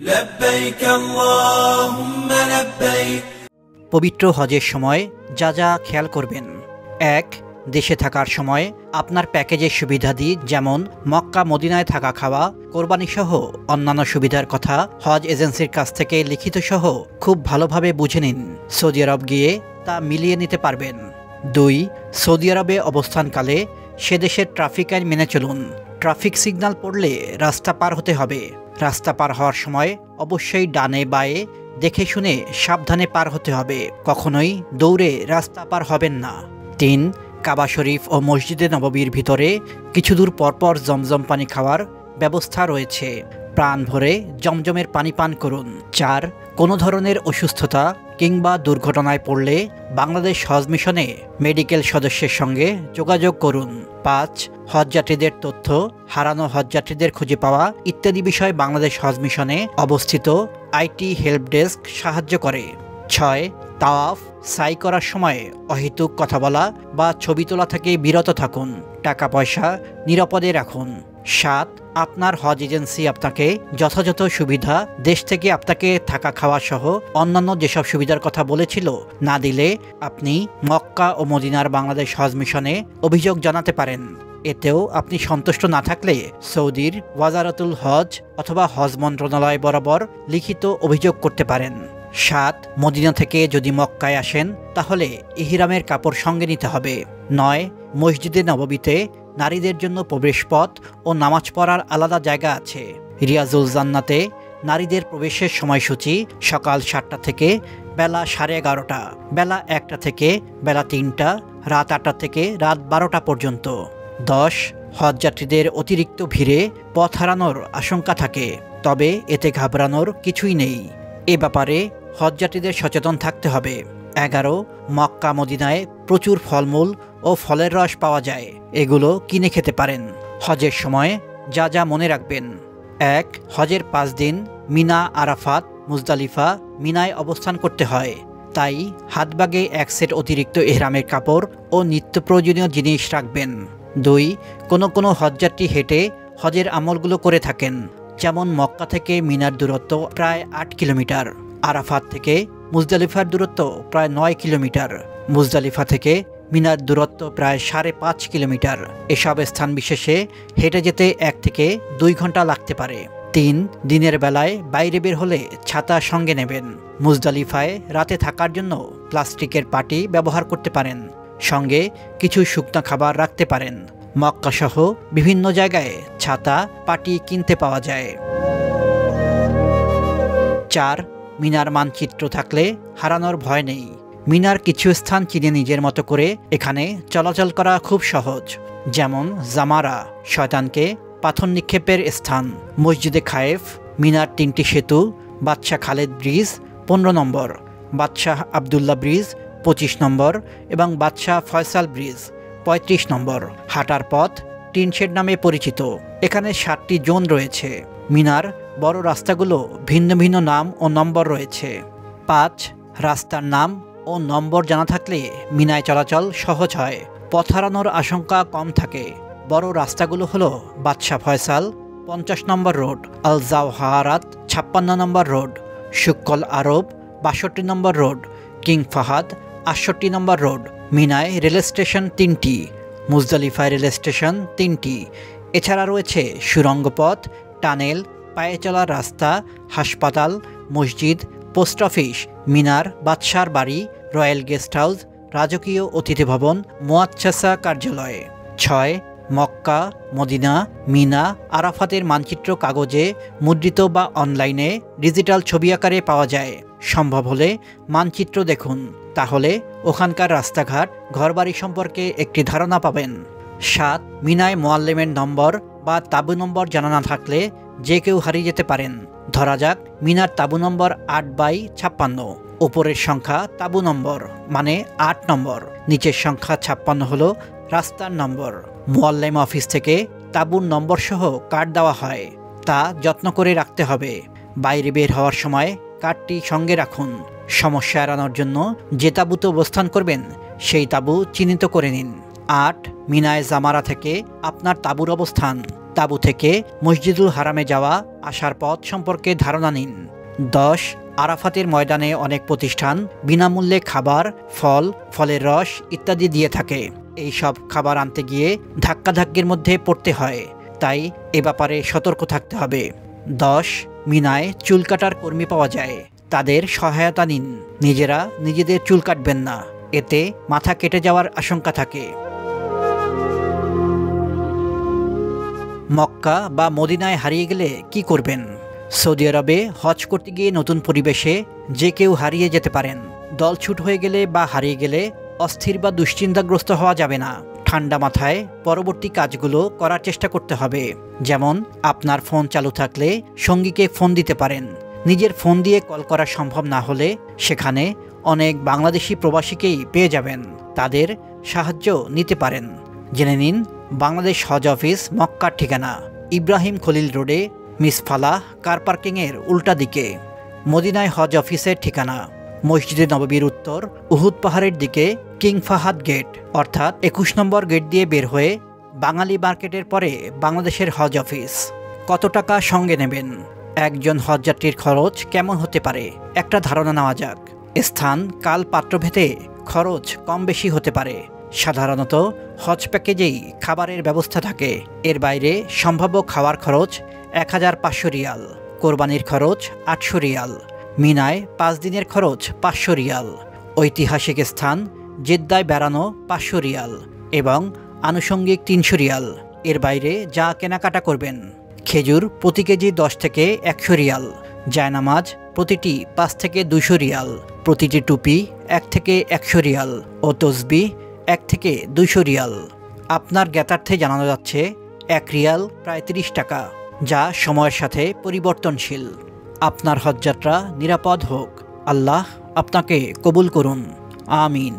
لبيك اللهم لبيك। পবিত্র হজের সময় যা যা খেয়াল করবেন। ১. দেশে থাকার সময় আপনার প্যাকেজের সুবিধাদি যেমন মক্কা মদিনায় থাকা খাওয়া কোরবানি সহ অন্যান্য সুবিধার কথা হজ এজেন্সির কাছ থেকে লিখিত সহ খুব ভালোভাবে বুঝে নিন। সৌদি আরব গিয়ে তা মিলিয়ে নিতে পারবেন। ২. সৌদি আরবে অবস্থানকালে সে দেশের ট্রাফিক আইন মেনে চলুন। ট্রাফিক সিগন্যাল পড়লে রাস্তা পার হতে হবে। রাস্তা পার হওয়ার সময় অবশ্যই ডানে বাঁয়ে দেখে শুনে সাবধানে পার হতে হবে। কখনোই দৌড়ে রাস্তা পার হবেন না। ৩. কাবা শরীফ ও মসজিদে নববীর ভিতরে কিছু দূর পরপর জমজম পানি খাওয়ার ব্যবস্থা রয়েছে। প্রাণ ভরে জমজমের পানি পান করুন। ৪. কোনো ধরনের অসুস্থতা কিংবা দুর্ঘটনায় পড়লে বাংলাদেশ হজ মিশনে মেডিকেল সদস্যের সঙ্গে যোগাযোগ করুন। ৫. হজযাত্রীদের তথ্য, হারানো হজযাত্রীদের খুঁজে পাওয়া ইত্যাদি বিষয় বাংলাদেশ হজ মিশনে অবস্থিত আইটি হেল্প ডেস্ক সাহায্য করে। ৬. তাওয়াফ সাই করার সময় অহেতুক কথা বলা বা ছবি তোলা থেকে বিরত থাকুন। টাকা পয়সা নিরাপদে রাখুন। ৭. আপনার হজ এজেন্সি আপনাকে যথাযথ সুবিধা দেশ থেকে আপনাকে থাকা খাওয়া সহ অন্যান্য যেসব সুবিধার কথা বলেছিল না দিলে আপনি মক্কা ও মদিনার বাংলাদেশ হজ মিশনে অভিযোগ জানাতে পারেন। এতেও আপনি সন্তুষ্ট না থাকলে সৌদির ওয়াজারাতুল হজ অথবা হজ মন্ত্রণালয় বরাবর লিখিত অভিযোগ করতে পারেন। ৭. মদিনা থেকে যদি মক্কায় আসেন তাহলে ইহরামের কাপড় সঙ্গে নিতে হবে। ৯. মসজিদে নববীতে নারীদের জন্য প্রবেশপথ ও নামাজ পড়ার আলাদা জায়গা আছে। রিয়াজুল জান্নাতে নারীদের প্রবেশের সময়সূচি সকাল ৭টা থেকে বেলা 11:30, বেলা 1টা থেকে বেলা 3টা, রাত 8টা থেকে রাত 12টা পর্যন্ত। ১০. হজযাত্রীদের অতিরিক্ত ভিড়ে পথ হারানোর আশঙ্কা থাকে, তবে এতে ঘাবড়ানোর কিছুই নেই। এ ব্যাপারে হজযাত্রীদের সচেতন থাকতে হবে। ১১. মক্কা মদিনায় প্রচুর ফলমূল ও ফলের রস পাওয়া যায়, এগুলো কিনে খেতে পারেন। হজের সময় যা যা মনে রাখবেন। ১. হজের 5 দিন মিনা, আরাফাত, মুজদালিফা, মিনায় অবস্থান করতে হয়, তাই হাতবাগে 1 সেট অতিরিক্ত ইহরামের কাপড় ও নিত্য প্রয়োজনীয় জিনিস রাখবেন। ২. কোনো হজযাত্রী হেঁটে হজের আমলগুলো করে থাকেন, যেমন মক্কা থেকে মিনার দূরত্ব প্রায় 8 কিলোমিটার, আরাফাত থেকে মুজদালিফার দূরত্ব প্রায় 9 কিলোমিটার, মুজদালিফা থেকে মিনার দূরত্ব প্রায় 5.5 কিলোমিটার। এসব স্থান বিশেষে হেঁটে যেতে 1 থেকে 2 ঘন্টা লাগতে পারে। ৩. দিনের বেলায় বাইরে বের হলে ছাতা সঙ্গে নেবেন। মুজদালিফায় রাতে থাকার জন্য প্লাস্টিকের পাটি ব্যবহার করতে পারেন, সঙ্গে কিছু শুকনো খাবার রাখতে পারেন। মক্কা সহ বিভিন্ন জায়গায় ছাতা পাটি কিনতে পাওয়া যায়। ৪. মিনার মানচিত্র থাকলে হারানোর ভয় নেই। মিনার কিছু স্থান চিনে নিজের মতো করে এখানে চলাচল করা খুব সহজ, যেমন জামারা শয়তানকে পাথর নিক্ষেপের স্থান, মসজিদে খায়েফ, মিনার 3টি সেতু, বাদশাহ খালেদ ব্রিজ 15 নম্বর, বাদশাহ আবদুল্লাহ ব্রিজ 25 নম্বর এবং বাদশাহ ফয়সাল ব্রিজ 35 নম্বর। হাঁটার পথ টিনশেড নামে পরিচিত। এখানে 7টি জোন রয়েছে। মিনার বড় রাস্তাগুলো ভিন্ন ভিন্ন নাম ও নম্বর রয়েছে। ৫. রাস্তার নাম ও নম্বর জানা থাকলে মিনায় চলাচল সহজ হয়, পথ হারানোর আশঙ্কা কম থাকে। বড় রাস্তাগুলো হলো বাদশাহ ফয়সাল 50 নম্বর রোড, আল জাওহারাত 56 নম্বর রোড, শুক্কল আরব 62 নম্বর রোড, কিং ফাহাদ 68 নম্বর রোড। মিনায় রেল স্টেশন 3টি, মুজদালিফায় রেল স্টেশন 3টি। এছাড়া রয়েছে সুড়ঙ্গ পথ, টানেল, পায়ে চলার রাস্তা, হাসপাতাল, মসজিদ, পোস্ট অফিস, মিনার বাদশার বাড়ি, রয়্যাল গেস্ট হাউস, রাজকীয় অতিথি ভবন, মুআচ্ছাসা কার্যালয়। ৬. মক্কা, মদিনা, মিনা, আরাফাতের মানচিত্র কাগজে মুদ্রিত বা অনলাইনে ডিজিটাল ছবি আকারে পাওয়া যায়। সম্ভব হলে মানচিত্র দেখুন, তাহলে ওখানকার রাস্তাঘাট ঘরবাড়ি সম্পর্কে একটি ধারণা পাবেন। ৭. মিনায় মোয়াল্লেমের নম্বর বা তাঁবু নম্বর জানা না থাকলে যে কেউ হারিয়ে যেতে পারেন। ধরা যাক মিনার তাঁবু নম্বর 8/56, উপরের সংখ্যা তাঁবু নম্বর মানে 8 নম্বর, নিচের সংখ্যা 56 হলো রাস্তার নম্বর। মোয়াল্লেম অফিস থেকে তাঁবুর নম্বর সহ কার্ড দেওয়া হয়, তা যত্ন করে রাখতে হবে। বাইরে বের হওয়ার সময় কার্ডটি সঙ্গে রাখুন। সমস্যা এড়ানোর জন্য যে তাঁবুতে অবস্থান করবেন সেই তাঁবু চিহ্নিত করে নিন। ৮. মিনায় জামারা থেকে আপনার তাঁবুর অবস্থান। তাঁবু থেকে মসজিদুল হারামে যাওয়া আসার পথ সম্পর্কে ধারণা নিন। 10 আরাফাতের ময়দানে অনেক প্রতিষ্ঠান বিনামূল্যে খাবার, ফল, ফলের রস ইত্যাদি দিয়ে থাকে। এই সব খাবার আনতে গিয়ে ধাক্কাধাক্কির মধ্যে পড়তে হয়, তাই এ ব্যাপারে সতর্ক থাকতে হবে। 10 মিনায় চুল কাটার কর্মী পাওয়া যায়, তাদের সহায়তা নিন। নিজেরা নিজেদের চুল কাটবেন না, এতে মাথা কেটে যাওয়ার আশঙ্কা থাকে। মক্কা বা মদিনায় হারিয়ে গেলে কি করবেন? সৌদি আরবে হজ করতে গিয়ে নতুন পরিবেশে যে কেউ হারিয়ে যেতে পারেন। দলছুট হয়ে গেলে বা হারিয়ে গেলে অস্থির বা দুশ্চিন্তাগ্রস্ত হওয়া যাবে না। ঠান্ডা মাথায় পরবর্তী কাজগুলো করার চেষ্টা করতে হবে। যেমন আপনার ফোন চালু থাকলে সঙ্গীকে ফোন দিতে পারেন। নিজের ফোন দিয়ে কল করা সম্ভব না হলে সেখানে অনেক বাংলাদেশি প্রবাসীকেই পেয়ে যাবেন, তাদের সাহায্য নিতে পারেন। জেনে নিন বাংলাদেশ হজ অফিস মক্কার ঠিকানা ইব্রাহিম খলিল রোডে, মিসফালাহ কার পার্কিংয়ের উল্টা দিকে। মদিনায় হজ অফিসের ঠিকানা মসজিদে নববীর উত্তর উহুদ পাহাড়ের দিকে কিং ফাহাদ গেট, অর্থাৎ 21 নম্বর গেট দিয়ে বের হয়ে বাঙালি মার্কেটের পরে বাংলাদেশের হজ অফিস। কত টাকা সঙ্গে নেবেন? একজন হজযাত্রীর খরচ কেমন হতে পারে একটা ধারণা নেওয়া যাক। স্থান, কাল, পাত্রভেদে খরচ কম বেশি হতে পারে। সাধারণত হজ প্যাকেজেই খাবারের ব্যবস্থা থাকে। এর বাইরে সম্ভাব্য খাওয়ার খরচ 1500 রিয়াল, কোরবানির খরচ 800 রিয়াল, মিনায় 5 দিনের খরচ 500 রিয়াল, ঐতিহাসিক স্থান জেদ্দায় বেড়ানো 500 রিয়াল এবং আনুষঙ্গিক 300 রিয়াল। এর বাইরে যা কেনাকাটা করবেন, খেজুর প্রতি কেজি 10 থেকে 100 রিয়াল, জায়নামাজ প্রতিটি 5 থেকে 200 রিয়াল, প্রতিটি টুপি 1 থেকে 100 রিয়াল ও তসবিহ 1 থেকে 200 রিয়াল। আপনার জ্ঞাতার্থে জানানো যাচ্ছে 1 রিয়াল প্রায় 30 টাকা, যা সময়ের সাথে পরিবর্তনশীল। আপনার হজযাত্রা নিরাপদ হোক। আল্লাহ আপনাকে কবুল করুন। আমিন।